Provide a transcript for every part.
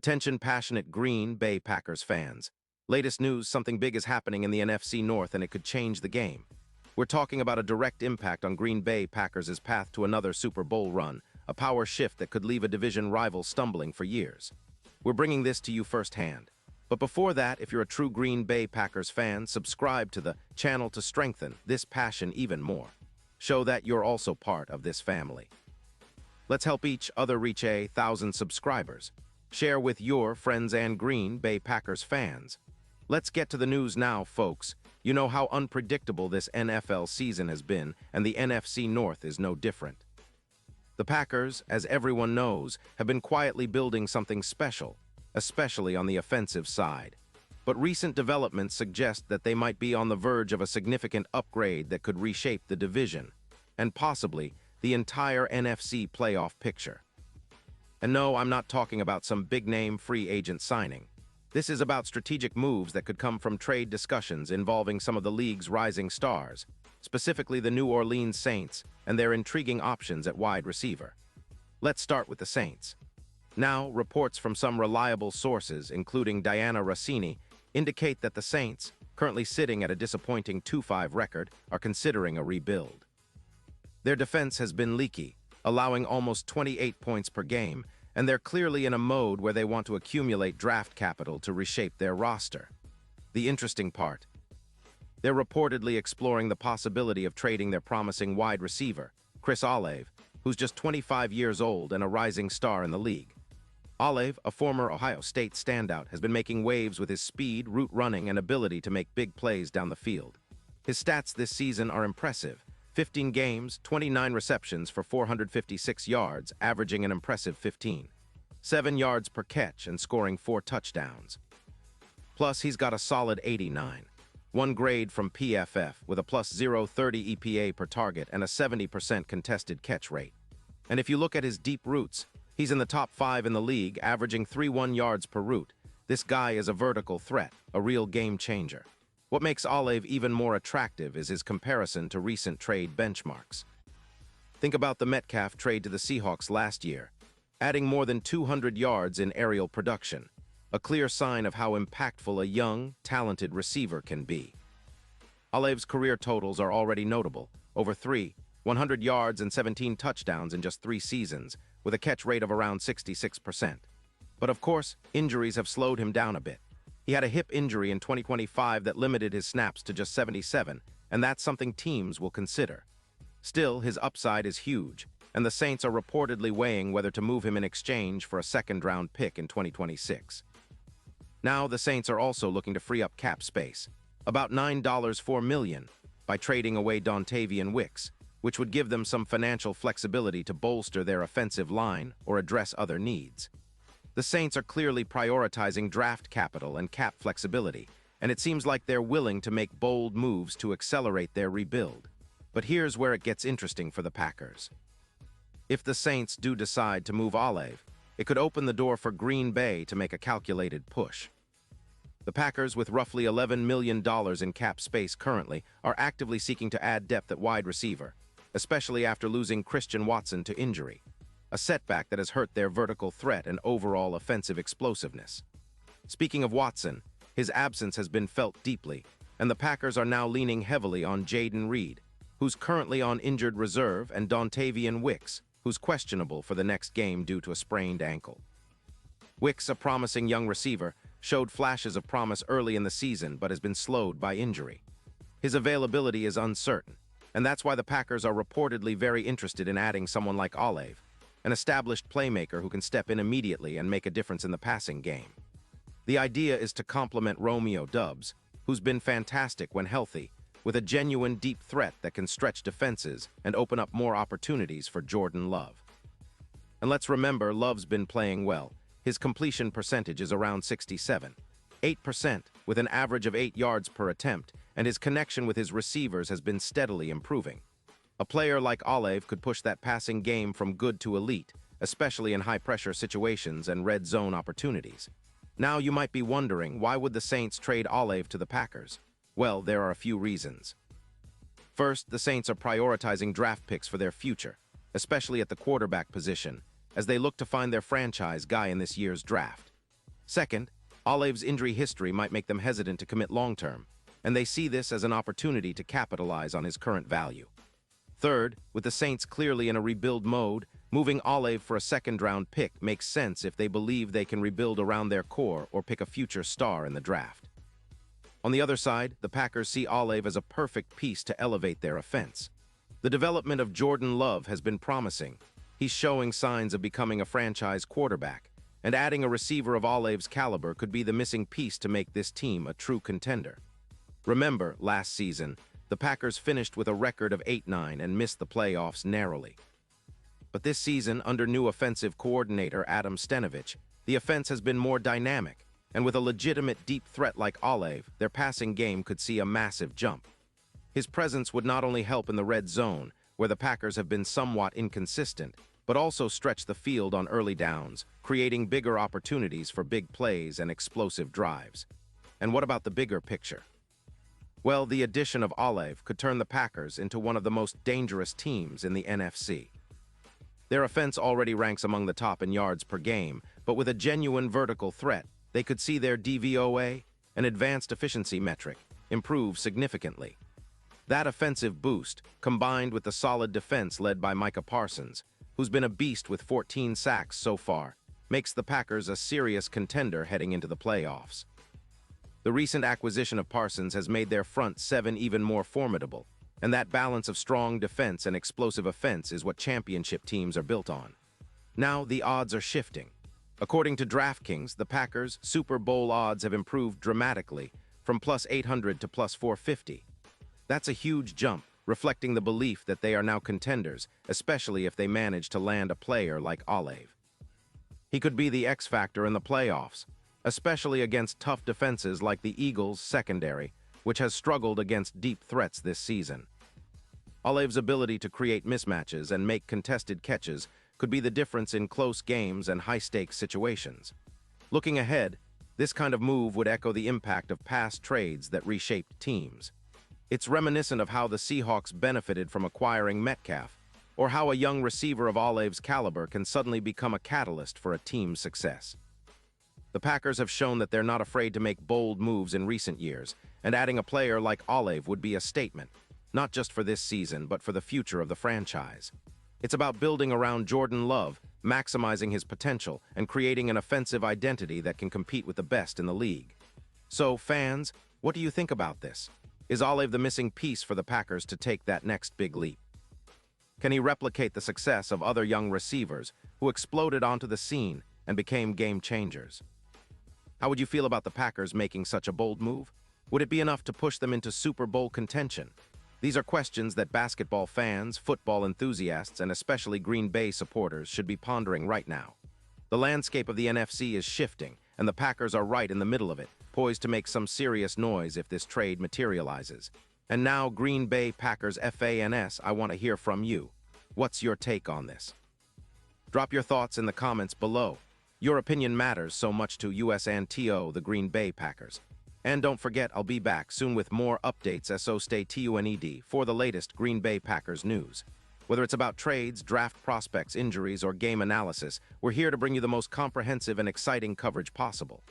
Attention passionate Green Bay Packers fans. Latest news, something big is happening in the NFC North and it could change the game. We're talking about a direct impact on Green Bay Packers' path to another Super Bowl run, a power shift that could leave a division rival stumbling for years. We're bringing this to you firsthand. But before that, if you're a true Green Bay Packers fan, subscribe to the channel to strengthen this passion even more. Show that you're also part of this family. Let's help each other reach 1,000 subscribers. Share with your friends and Green Bay Packers fans. Let's get to the news now, folks. You know how unpredictable this NFL season has been, and the NFC North is no different. The Packers, as everyone knows, have been quietly building something special, especially on the offensive side. But recent developments suggest that they might be on the verge of a significant upgrade that could reshape the division, and possibly the entire NFC playoff picture. And no, I'm not talking about some big-name free agent signing. This is about strategic moves that could come from trade discussions involving some of the league's rising stars, specifically the New Orleans Saints and their intriguing options at wide receiver. Let's start with the Saints. Now, reports from some reliable sources, including Diana Rossini, indicate that the Saints, currently sitting at a disappointing 2-5 record, are considering a rebuild. Their defense has been leaky, allowing almost 28 points per game, and they're clearly in a mode where they want to accumulate draft capital to reshape their roster. The interesting part: they're reportedly exploring the possibility of trading their promising wide receiver, Chris Olave, who's just 25 years old and a rising star in the league. Olave, a former Ohio State standout, has been making waves with his speed, route running, and ability to make big plays down the field. His stats this season are impressive: 15 games, 29 receptions for 456 yards, averaging an impressive 7 yards per catch and scoring 4 touchdowns. Plus, he's got a solid 89. One grade from PFF with a plus 0.30 EPA per target and a 70% contested catch rate. And if you look at his deep routes, he's in the top 5 in the league, averaging 3.1 yards per route. This guy is a vertical threat, a real game changer. What makes Olave even more attractive is his comparison to recent trade benchmarks. Think about the Metcalf trade to the Seahawks last year, adding more than 200 yards in aerial production, a clear sign of how impactful a young, talented receiver can be. Olave's career totals are already notable: over 100 yards and 17 touchdowns in just 3 seasons, with a catch rate of around 66%. But of course, injuries have slowed him down a bit. He had a hip injury in 2025 that limited his snaps to just 77, and that's something teams will consider. Still, his upside is huge, and the Saints are reportedly weighing whether to move him in exchange for a second-round pick in 2026. Now, the Saints are also looking to free up cap space, about $9.4 million, by trading away Dontavian Wicks, which would give them some financial flexibility to bolster their offensive line or address other needs. The Saints are clearly prioritizing draft capital and cap flexibility, and it seems like they're willing to make bold moves to accelerate their rebuild. But here's where it gets interesting for the Packers. If the Saints do decide to move Olave, it could open the door for Green Bay to make a calculated push. The Packers, with roughly $11 million in cap space currently, are actively seeking to add depth at wide receiver, especially after losing Christian Watson to injury, a setback that has hurt their vertical threat and overall offensive explosiveness. Speaking of Watson, his absence has been felt deeply, and the Packers are now leaning heavily on Jayden Reed, who's currently on injured reserve, and Dontavian Wicks, who's questionable for the next game due to a sprained ankle. Wicks, a promising young receiver, showed flashes of promise early in the season but has been slowed by injury. His availability is uncertain, and that's why the Packers are reportedly very interested in adding someone like Olave, an established playmaker who can step in immediately and make a difference in the passing game. The idea is to complement Romeo Doubs, who's been fantastic when healthy, with a genuine deep threat that can stretch defenses and open up more opportunities for Jordan Love. And let's remember, Love's been playing well. His completion percentage is around 67.8%, with an average of 8 yards per attempt, and his connection with his receivers has been steadily improving. A player like Olave could push that passing game from good to elite, especially in high-pressure situations and red zone opportunities. Now you might be wondering, why would the Saints trade Olave to the Packers? Well, there are a few reasons. First, the Saints are prioritizing draft picks for their future, especially at the quarterback position, as they look to find their franchise guy in this year's draft. Second, Olave's injury history might make them hesitant to commit long-term, and they see this as an opportunity to capitalize on his current value. Third, with the Saints clearly in a rebuild mode, moving Olave for a second-round pick makes sense if they believe they can rebuild around their core or pick a future star in the draft. On the other side, the Packers see Olave as a perfect piece to elevate their offense. The development of Jordan Love has been promising. He's showing signs of becoming a franchise quarterback, and adding a receiver of Olave's caliber could be the missing piece to make this team a true contender. Remember, last season, the Packers finished with a record of 8-9 and missed the playoffs narrowly. But this season, under new offensive coordinator Adam Stenavich, the offense has been more dynamic, and with a legitimate deep threat like Olave, their passing game could see a massive jump. His presence would not only help in the red zone, where the Packers have been somewhat inconsistent, but also stretch the field on early downs, creating bigger opportunities for big plays and explosive drives. And what about the bigger picture? Well, the addition of Olave could turn the Packers into one of the most dangerous teams in the NFC. Their offense already ranks among the top in yards per game, but with a genuine vertical threat, they could see their DVOA, an advanced efficiency metric, improve significantly. That offensive boost, combined with the solid defense led by Micah Parsons, who's been a beast with 14 sacks so far, makes the Packers a serious contender heading into the playoffs. The recent acquisition of Parsons has made their front seven even more formidable, and that balance of strong defense and explosive offense is what championship teams are built on. Now the odds are shifting. According to DraftKings, the Packers' Super Bowl odds have improved dramatically from plus 800 to plus 450. That's a huge jump, reflecting the belief that they are now contenders, especially if they manage to land a player like Olave. He could be the X factor in the playoffs, especially against tough defenses like the Eagles' secondary, which has struggled against deep threats this season. Olave's ability to create mismatches and make contested catches could be the difference in close games and high-stakes situations. Looking ahead, this kind of move would echo the impact of past trades that reshaped teams. It's reminiscent of how the Seahawks benefited from acquiring Metcalf, or how a young receiver of Olave's caliber can suddenly become a catalyst for a team's success. The Packers have shown that they're not afraid to make bold moves in recent years, and adding a player like Olave would be a statement, not just for this season, but for the future of the franchise. It's about building around Jordan Love, maximizing his potential, and creating an offensive identity that can compete with the best in the league. So, fans, what do you think about this? Is Olave the missing piece for the Packers to take that next big leap? Can he replicate the success of other young receivers who exploded onto the scene and became game changers? How would you feel about the Packers making such a bold move? Would it be enough to push them into Super Bowl contention? These are questions that basketball fans, football enthusiasts, and especially Green Bay supporters should be pondering right now. The landscape of the NFC is shifting, and the Packers are right in the middle of it, poised to make some serious noise if this trade materializes. And now, Green Bay Packers fans, I want to hear from you. What's your take on this? Drop your thoughts in the comments below. Your opinion matters so much to us and TO, the Green Bay Packers. And don't forget, I'll be back soon with more updates, so stay tuned for the latest Green Bay Packers news. Whether it's about trades, draft prospects, injuries, or game analysis, we're here to bring you the most comprehensive and exciting coverage possible.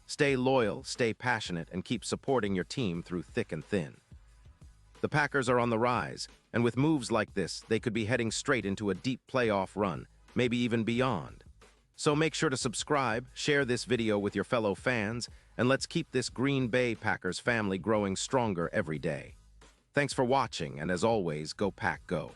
Stay loyal, stay passionate, and keep supporting your team through thick and thin. The Packers are on the rise, and with moves like this, they could be heading straight into a deep playoff run, maybe even beyond. So make sure to subscribe, share this video with your fellow fans, and let's keep this Green Bay Packers family growing stronger every day. Thanks for watching, and as always, go Pack Go.